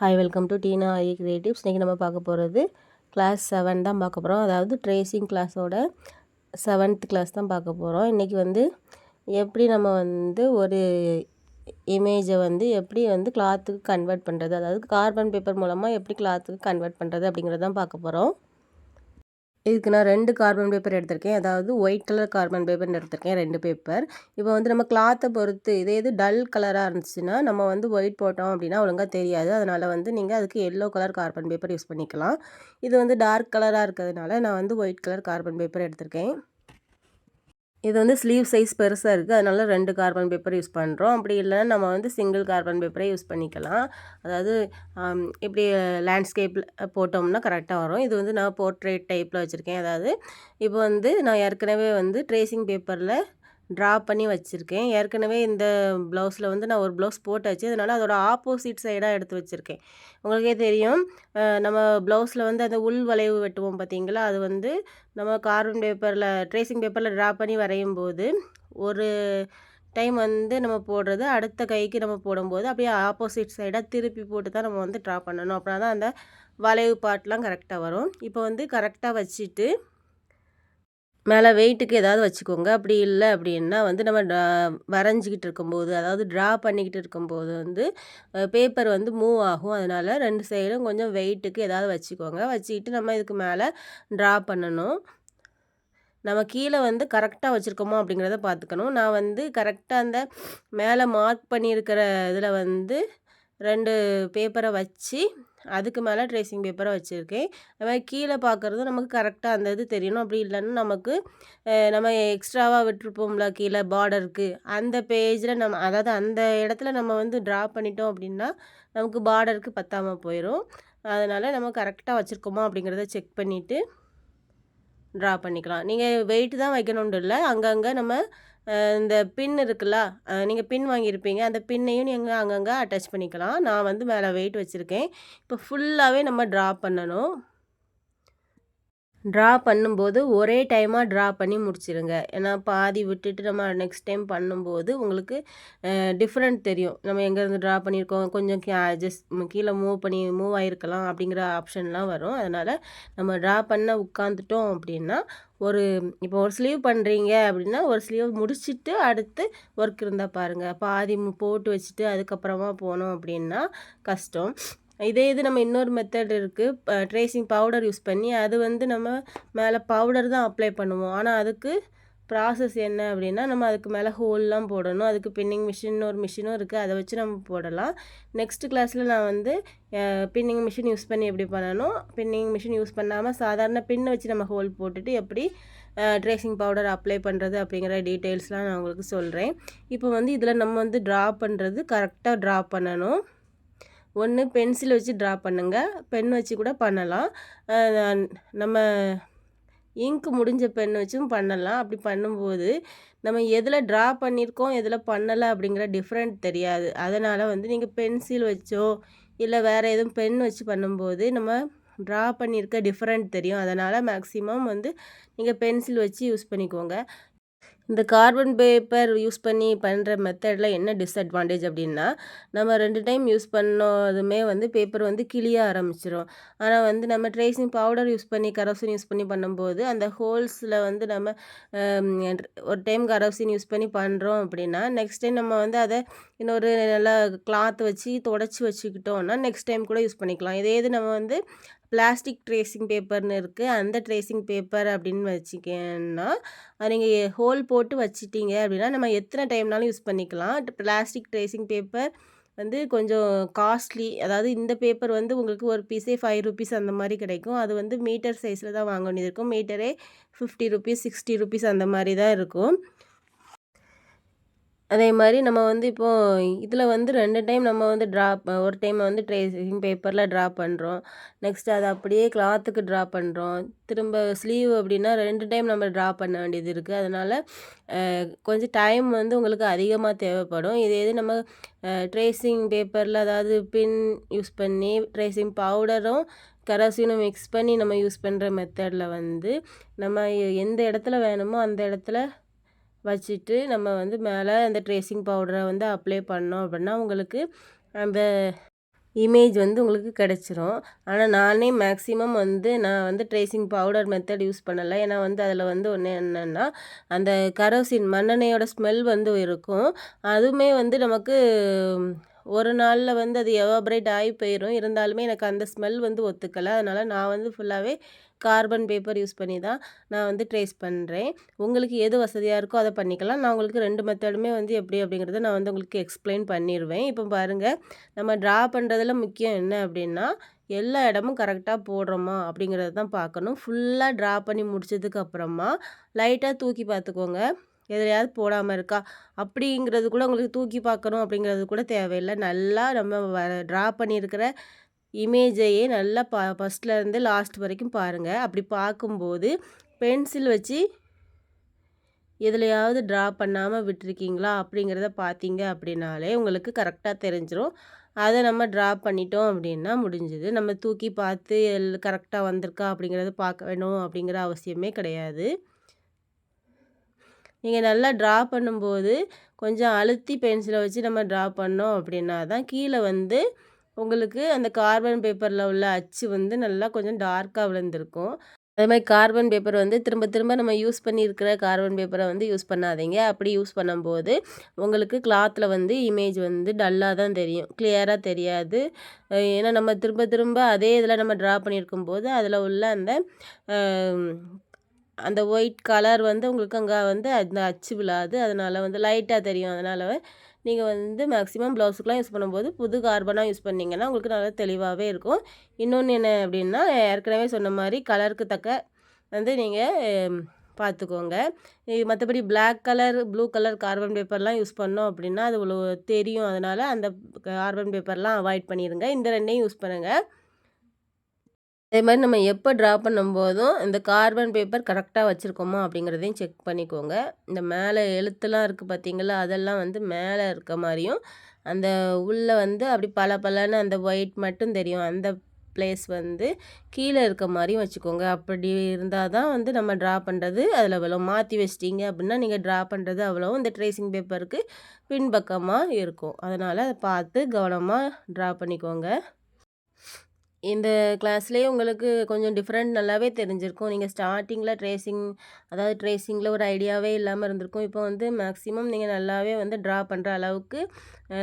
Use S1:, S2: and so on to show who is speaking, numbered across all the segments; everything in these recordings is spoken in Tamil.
S1: ஹாய், வெல்கம் டு டீனா ஐ கிரியேட்டிவ்ஸ். இன்றைக்கி நம்ம பார்க்க போகிறது கிளாஸ் 7 தான் பார்க்க போகிறோம். அதாவது ட்ரேசிங் கிளாஸோட 7th கிளாஸ் தான் பார்க்க போகிறோம். இன்றைக்கி எப்படி நம்ம ஒரு இமேஜை எப்படி கிளாத்துக்கு கன்வெர்ட் பண்ணுறது, அதாவது கார்பன் பேப்பர் மூலமாக எப்படி கிளாத்துக்கு கன்வெர்ட் பண்ணுறது அப்படிங்கிறது தான் பார்க்க போகிறோம். இதுக்கு நான் 2 கார்பன் பேப்பர் எடுத்திருக்கேன். அதாவது ஒயிட் கலர் கார்பன் பேப்பர்னு எடுத்திருக்கேன், 2 பேப்பர். இப்போ நம்ம கிளாத்தை பொறுத்து இது டல் கலராக இருந்துச்சுன்னா நம்ம ஒயிட் போட்டோம் அப்படின்னா ஒழுங்காக தெரியாது. அதனால் நீங்கள் அதுக்கு yellow colour carbon paper use பண்ணிக்கலாம். இது டார்க் கலராக இருக்கிறதுனால நான் ஒயிட் கலர் கார்பன் பேப்பர் எடுத்திருக்கேன். இது ஸ்லீவ் சைஸ் பெருசாக இருக்குது, அதனால் 2 கார்பன் பேப்பர் யூஸ் பண்ணுறோம். அப்படி இல்லைன்னா நம்ம சிங்கிள் கார்பன் பேப்பரே யூஸ் பண்ணிக்கலாம். அதாவது இப்படி லேண்ட்ஸ்கேப்பில் போட்டோம்னா கரெக்டாக வரும். இது நான் போர்ட்ரேட் டைப்பில் வச்சுருக்கேன். அதாவது இப்போ நான் ஏற்கனவே ட்ரேசிங் பேப்பரில் ட்ரா பண்ணி வச்சுருக்கேன். ஏற்கனவே இந்த ப்ளவுஸில் நான் ஒரு ப்ளவுஸ் போட்டாச்சு, அதனால் அதோட ஆப்போசிட் சைடாக எடுத்து வச்சுருக்கேன். உங்களுக்கே தெரியும், நம்ம ப்ளவுஸில் அந்த உள் வளைவு வெட்டுவோம் பார்த்தீங்களா, அது நம்ம கார்பன் பேப்பரில் ட்ரேசிங் பேப்பரில் ட்ரா பண்ணி வரையும் போது ஒரு டைம் நம்ம போடுறது அடுத்த கைக்கு நம்ம போடும்போது அப்படியே ஆப்போசிட் சைடாக திருப்பி போட்டு தான் நம்ம ட்ரா பண்ணணும். அப்படின்னா தான் அந்த வளைவு பாட்டெலாம் கரெக்டாக வரும். இப்போ கரெக்டாக வச்சுட்டு மேலே வெயிட்டுக்கு ஏதாவது வச்சுக்கோங்க. அப்படி இல்லை அப்படின்னா நம்ம வரைஞ்சிக்கிட்டு இருக்கும்போது, அதாவது ட்ரா பண்ணிக்கிட்டு இருக்கும்போது பேப்பர் மூவ் ஆகும். அதனால் 2 சைடும் கொஞ்சம் வெயிட்டுக்கு ஏதாவது வச்சுக்கோங்க. வச்சுக்கிட்டு நம்ம இதுக்கு மேலே ட்ரா பண்ணணும். நம்ம கீழே கரெக்டாக வச்சுருக்கோமோ அப்படிங்கிறத பார்த்துக்கணும். நான் கரெக்டாக அந்த மேலே மார்க் பண்ணியிருக்கிற இதில் 2 பேப்பரை வச்சு அதுக்கு மேலே ட்ரேசிங் பேப்பரை வச்சுருக்கேன். அது மாதிரி கீழே பார்க்குறதும் நமக்கு கரெக்டாக அந்த இது தெரியணும். அப்படி இல்லைன்னா நமக்கு நம்ம எக்ஸ்ட்ராவாக விட்டுருப்போம்ல கீழே பார்டருக்கு, அந்த பேஜில் அதாவது அந்த இடத்துல நம்ம ட்ரா பண்ணிட்டோம் அப்படின்னா நமக்கு பார்டருக்கு பத்தாமல் போயிடும். அதனால் நம்ம கரெக்டாக வச்சுருக்கோமா அப்படிங்கிறத செக் பண்ணிவிட்டு ட்ரா பண்ணிக்கலாம். நீங்கள் வெயிட்டு தான் வைக்கணுன்ட்டு இல்லை, அங்கங்கே நம்ம இந்த பின் இருக்குல்ல, நீங்கள் பின் வாங்கியிருப்பீங்க, அந்த பின்னையும் நீங்கள் அங்கங்கே அட்டாச் பண்ணிக்கலாம். நான் மேலே வெயிட் வச்சுருக்கேன். இப்போ ஃபுல்லாகவே நம்ம ட்ரா பண்ணணும். ட்ரா பண்ணும்போது ஒரே டைமாக ட்ரா பண்ணி முடிச்சிடுங்க. ஏன்னா பாதி விட்டுட்டு நம்ம நெக்ஸ்ட் டைம் பண்ணும்போது உங்களுக்கு டிஃப்ரெண்ட் தெரியும். நம்ம எங்கேருந்து ட்ரா பண்ணியிருக்கோம், கொஞ்சம் ஜஸ்ட் கீழே மூவ் ஆகிருக்கலாம் அப்படிங்கிற ஆப்ஷன்லாம் வரும். அதனால் நம்ம ட்ரா பண்ண உட்காந்துட்டோம் அப்படின்னா இப்போ ஒரு ஸ்லீவ் பண்ணுறீங்க அப்படின்னா ஒரு ஸ்லீவ் முடிச்சுட்டு அடுத்து ஒர்க் இருந்தால் பாருங்கள். பாதி போட்டு வச்சுட்டு அதுக்கப்புறமா போனோம் அப்படின்னா கஷ்டம். இது நம்ம இன்னொரு மெத்தட் இருக்குது, ட்ரேசிங் பவுடர் யூஸ் பண்ணி. அது நம்ம மேலே பவுடர் தான் அப்ளை பண்ணுவோம். ஆனால் அதுக்கு ப்ராசஸ் என்ன அப்படின்னா நம்ம அதுக்கு மேலே ஹோல்லாம் போடணும். அதுக்கு பின்னிங் மிஷின் ஒரு மிஷினும் இருக்குது, அதை வச்சு நம்ம போடலாம். நெக்ஸ்ட் கிளாஸில் நான் பின்னிங் மிஷின் யூஸ் பண்ணி எப்படி பண்ணணும், பின்னிங் மிஷின் யூஸ் பண்ணாமல் சாதாரண பின்னை வச்சு நம்ம ஹோல் போட்டுட்டு எப்படி ட்ரேசிங் பவுடர் அப்ளை பண்ணுறது அப்படிங்கிற டீட்டெயில்ஸ்லாம் நான் உங்களுக்கு சொல்கிறேன். இப்போ இதில் நம்ம ட்ரா பண்ணுறது கரெக்டாக ட்ரா பண்ணணும். ஒன்று பென்சில் வச்சு ட்ரா பண்ணுங்கள், பென் வச்சு கூட பண்ணலாம். நம்ம இங்க் முடிஞ்ச பென் வச்சும் பண்ணலாம். அப்படி பண்ணும்போது நம்ம எதில் ட்ரா பண்ணியிருக்கோம் எதில் பண்ணலை அப்படிங்கிற டிஃப்ரெண்ட் தெரியாது. அதனால் நீங்கள் பென்சில் வச்சோ இல்லை வேறு எதுவும் பென் வச்சு பண்ணும்போது நம்ம ட்ரா பண்ணியிருக்க டிஃப்ரெண்ட் தெரியும். அதனால் மேக்ஸிமம் நீங்கள் பென்சில் வச்சு யூஸ் பண்ணிக்கோங்க. இந்த கார்பன் பேப்பர் யூஸ் பண்ணி பண்ணுற மெத்தடில் என்ன டிஸ்அட்வான்டேஜ் அப்படின்னா, நம்ம 2 டைம் யூஸ் பண்ணதுமே பேப்பர் கிழிய ஆரம்பிச்சிடும். ஆனால் நம்ம ட்ரேசிங் பவுடர் யூஸ் பண்ணி கரோசின் யூஸ் பண்ணி பண்ணும்போது அந்த ஹோல்ஸில் நம்ம ஒரு டைம் கரோசின் யூஸ் பண்ணி பண்ணுறோம் அப்படின்னா நெக்ஸ்ட் டைம் நம்ம அதை இன்னொரு நல்லா கிளாத் வச்சு தொடச்சி வச்சுக்கிட்டோம்னா நெக்ஸ்ட் டைம் கூட யூஸ் பண்ணிக்கலாம். இது நம்ம பிளாஸ்டிக் ட்ரேசிங் பேப்பர்னு இருக்குது, அந்த ட்ரேசிங் பேப்பர் அப்படின்னு வச்சுக்கன்னா நீங்கள் ஹோல் போட்டு வச்சிட்டிங்க அப்படின்னா நம்ம எத்தனை டைம்னாலும் யூஸ் பண்ணிக்கலாம். பிளாஸ்டிக் ட்ரேசிங் பேப்பர் கொஞ்சம் காஸ்ட்லி. அதாவது இந்த பேப்பர் உங்களுக்கு ஒரு பீஸே 5 ருபீஸ் அந்த மாதிரி கிடைக்கும். அது மீட்டர் சைஸில் தான் வாங்க வேண்டியது இருக்கும். மீட்டரே 50 ருபீஸ் 60 ருபீஸ் அந்த மாதிரி தான் இருக்கும். அதே மாதிரி நம்ம இப்போது இதில் 2 டைம் நம்ம ட்ரா ஒரு டைம் ட்ரேசிங் பேப்பரில் ட்ரா பண்ணுறோம். நெக்ஸ்ட் அதை அப்படியே கிளாத்துக்கு ட்ரா பண்ணுறோம். திரும்ப ஸ்லீவ் அப்படின்னா 2 டைம் நம்ம ட்ரா பண்ண வேண்டியது இருக்குது. அதனால் கொஞ்சம் டைம் உங்களுக்கு அதிகமாக தேவைப்படும். இது நம்ம ட்ரேசிங் பேப்பரில் அதாவது பின் யூஸ் பண்ணி ட்ரேசிங் பவுடரும் கரோசினும் மிக்ஸ் பண்ணி நம்ம யூஸ் பண்ணுற மெத்தடில் நம்ம எந்த இடத்துல வேணுமோ அந்த இடத்துல வச்சுட்டு நம்ம மேலே அந்த ட்ரேசிங் பவுடரை அப்ளை பண்ணோம் அப்படின்னா உங்களுக்கு அந்த இமேஜ் வந்து உங்களுக்கு கிடச்சிரும். ஆனால் நானே மேக்ஸிமம் வந்து நான் வந்து ட்ரேசிங் பவுடர் மெத்தட் யூஸ் பண்ணலை. ஏன்னா வந்து அதில் வந்து ஒன்று என்னென்னா அந்த கரோசின் மண்ணெண்ணெயோட ஸ்மெல் வந்து இருக்கும். அதுவுமே வந்து நமக்கு ஒரு நாளில் வந்து அது எவாபரேட் ஆகி போயிடும். இருந்தாலுமே எனக்கு அந்த ஸ்மெல் வந்து ஒத்துக்கலை. அதனால் நான் வந்து ஃபுல்லாகவே கார்பன் பேப்பர் யூஸ் பண்ணி தான் நான் வந்து ட்ரேஸ் பண்ணுறேன். உங்களுக்கு எது வசதியாக இருக்கோ அதை பண்ணிக்கலாம். நான் உங்களுக்கு 2 மெத்தடுமே வந்து எப்படி அப்படிங்கிறத நான் வந்து உங்களுக்கு எக்ஸ்பிளைன் பண்ணிடுவேன். இப்போ பாருங்கள், நம்ம ட்ரா பண்ணுறதுல முக்கியம் என்ன அப்படின்னா எல்லா இடமும் கரெக்டாக போடுறோமா அப்படிங்கிறது தான் பார்க்கணும். ஃபுல்லாக ட்ரா பண்ணி முடிச்சதுக்கு அப்புறமா லைட்டாக தூக்கி பார்த்துக்கோங்க. எதுலையாவது போடாமல் இருக்கா அப்படிங்கிறது கூட உங்களுக்கு தூக்கி பார்க்கணும் அப்படிங்கிறது கூட தேவையில்லை. நல்லா நம்ம ட்ரா பண்ணியிருக்கிற இமேஜையே நல்லா ஃபஸ்ட்லேருந்து லாஸ்ட் வரைக்கும் பாருங்கள். அப்படி பார்க்கும்போது பென்சில் வச்சு எதுலையாவது ட்ரா பண்ணாமல் விட்டுருக்கீங்களா அப்படிங்கிறத பார்த்தீங்க அப்படின்னாலே உங்களுக்கு கரெக்டாக தெரிஞ்சிடும். அதை நம்ம ட்ரா பண்ணிட்டோம் அப்படின்னா முடிஞ்சுது. நம்ம தூக்கி பார்த்து கரெக்டாக வந்திருக்கா அப்படிங்கிறத பார்க்க வேணும் அப்படிங்கிற அவசியமே கிடையாது. நீங்கள் நல்லா ட்ரா பண்ணும்போது கொஞ்சம் அழுத்தி பென்சிலை வச்சு நம்ம ட்ரா பண்ணோம் அப்படின்னா தான் கீழே வந்து உங்களுக்கு அந்த கார்பன் பேப்பரில் உள்ள அச்சு வந்து நல்லா கொஞ்சம் டார்க்காக விழுந்திருக்கும். அதே மாதிரி கார்பன் பேப்பர் வந்து திரும்ப திரும்ப நம்ம யூஸ் பண்ணியிருக்கிற கார்பன் பேப்பரை வந்து யூஸ் பண்ணாதீங்க. அப்படி யூஸ் பண்ணும்போது உங்களுக்கு கிளாத்தில் வந்து இமேஜ் வந்து டல்லாக தான் தெரியும், கிளியராக தெரியாது. ஏன்னா நம்ம திரும்ப திரும்ப அதே இதில் நம்ம ட்ரா பண்ணியிருக்கும்போது அதில் உள்ள அந்த ஒயிட் கலர் வந்து உங்களுக்கு அங்கே வந்து அந்த அச்சு விழாது. அதனால் வந்து லைட்டாக தெரியும். அதனால் நீங்கள் வந்து மேக்ஸிமம் ப்ளவுஸுக்கெலாம் யூஸ் பண்ணும்போது புது கார்பனாக யூஸ் பண்ணிங்கன்னா உங்களுக்கு நல்லா தெளிவாகவே இருக்கும். இன்னொன்று என்ன அப்படின்னா, ஏற்கனவே சொன்ன மாதிரி கலருக்கு தக்க வந்து நீங்கள் பார்த்துக்கோங்க. மற்றபடி black colour, blue colour carbon பேப்பர்லாம் யூஸ் பண்ணோம் அப்படின்னா அது இவ்வளோ தெரியும். அதனால் அந்த கார்பன் பேப்பர்லாம் அவாய்ட் பண்ணிடுங்க. இந்த 2யும் யூஸ் பண்ணுங்கள். அதே மாதிரி நம்ம எப்போ ட்ரா பண்ணும்போதும் இந்த கார்பன் பேப்பர் கரெக்டாக வச்சுருக்கோமா அப்படிங்கிறதையும் செக் பண்ணிக்கோங்க. இந்த மேலே எழுத்துலாம் இருக்குது பார்த்தீங்களா, அதெல்லாம் வந்து மேலே இருக்க மாதிரியும் அந்த உள்ளே வந்து அப்படி பளபளன்னு அந்த ஒயிட் மட்டும் தெரியும். அந்த பிளேஸ் வந்து கீழே இருக்க மாதிரியும் வச்சுக்கோங்க. அப்படி இருந்தால் தான் வந்து நம்ம ட்ரா பண்ணுறது அதில் அவ்வளோ மாற்றி வச்சிட்டிங்க அப்படின்னா நீங்கள் ட்ரா பண்ணுறது அவ்வளோ இந்த ட்ரேசிங் பேப்பருக்கு பின்பக்கமாக இருக்கும். அதனால் அதை பார்த்து கவனமாக ட்ரா பண்ணிக்கோங்க. இந்த கிளாஸ்லேயே உங்களுக்கு கொஞ்சம் டிஃப்ரெண்ட் நல்லாவே தெரிஞ்சிருக்கும். நீங்கள் ஸ்டார்டிங்கில் அதாவது ட்ரேசிங்கில் ஒரு ஐடியாவே இல்லாமல் இருந்திருக்கும். இப்போ வந்து மேக்ஸிமம் நீங்கள் நல்லாவே வந்து ட்ரா பண்ணுற அளவுக்கு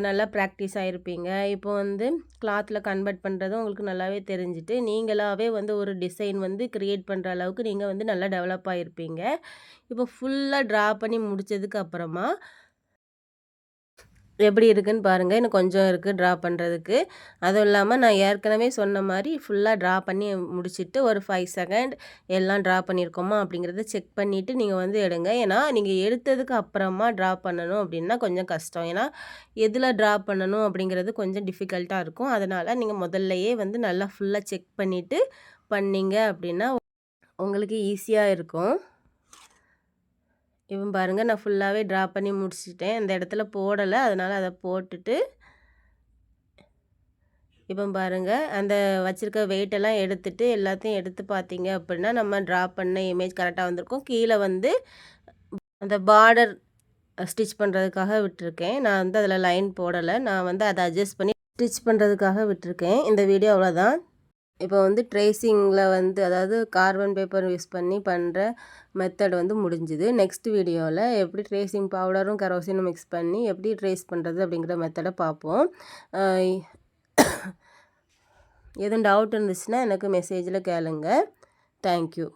S1: நல்லா ப்ராக்டிஸ் ஆகிருப்பீங்க. இப்போ வந்து கிளாத்தில் கன்வெர்ட் பண்ணுறதும் உங்களுக்கு நல்லாவே தெரிஞ்சுட்டு நீங்களாகவே வந்து ஒரு டிசைன் வந்து க்ரியேட் பண்ணுற அளவுக்கு நீங்கள் வந்து நல்லா டெவலப் ஆகிருப்பீங்க. இப்போ ஃபுல்லாக ட்ரா பண்ணி முடித்ததுக்கு அப்புறமா எப்படி இருக்குன்னு பாருங்கள். இன்னும் கொஞ்சம் இருக்குது ட்ரா பண்ணுறதுக்கு. அதுவும் இல்லாமல் நான் ஏற்கனவே சொன்ன மாதிரி ஃபுல்லாக ட்ரா பண்ணி முடிச்சுட்டு ஒரு 5 செகண்ட் எல்லாம் ட்ரா பண்ணியிருக்கோமா அப்படிங்கிறத செக் பண்ணிவிட்டு நீங்கள் வந்து எடுங்க. ஏன்னா நீங்கள் எடுத்ததுக்கு அப்புறமா ட்ரா பண்ணணும் அப்படின்னா கொஞ்சம் கஷ்டம். ஏன்னா எதில் ட்ரா பண்ணணும் அப்படிங்கிறது கொஞ்சம் டிஃபிகல்ட்டாக இருக்கும். அதனால் நீங்கள் முதல்லையே வந்து நல்லா ஃபுல்லாக செக் பண்ணிவிட்டு பண்ணிங்க அப்படின்னா உங்களுக்கு ஈஸியாக இருக்கும். இப்போ பாருங்கள், நான் ஃபுல்லாகவே ட்ரா பண்ணி முடிச்சிட்டேன். அந்த இடத்துல போடலை, அதனால் அதை போட்டுட்டு இப்போ பாருங்கள், அந்த வச்சுருக்க வெயிட்டெல்லாம் எடுத்துட்டு எல்லாத்தையும் எடுத்து பார்த்தீங்க அப்படின்னா நம்ம ட்ரா பண்ண இமேஜ் கரெக்டாக வந்திருக்கும். கீழே வந்து அந்த பார்டர் ஸ்டிச் பண்ணுறதுக்காக விட்டுருக்கேன். நான் வந்து அதில் லைன் போடலை. நான் வந்து அதை அட்ஜஸ்ட் பண்ணி ஸ்டிச் பண்ணுறதுக்காக விட்டுருக்கேன். இந்த வீடியோ அவ்வளோதான். இப்போ வந்து ட்ரேசிங்கில் வந்து அதாவது கார்பன் பேப்பர் யூஸ் பண்ணி பண்ணுற மெத்தட் வந்து முடிஞ்சுது. நெக்ஸ்ட் வீடியோவில் எப்படி ட்ரேசிங் பவுடரும் கரோசினும் மிக்ஸ் பண்ணி எப்படி ட்ரேஸ் பண்ணுறது அப்படிங்கிற மெத்தடை பார்ப்போம். எதுவும் டவுட் இருந்துச்சுன்னா எனக்கு மெசேஜில் கேளுங்க. தேங்க்யூ.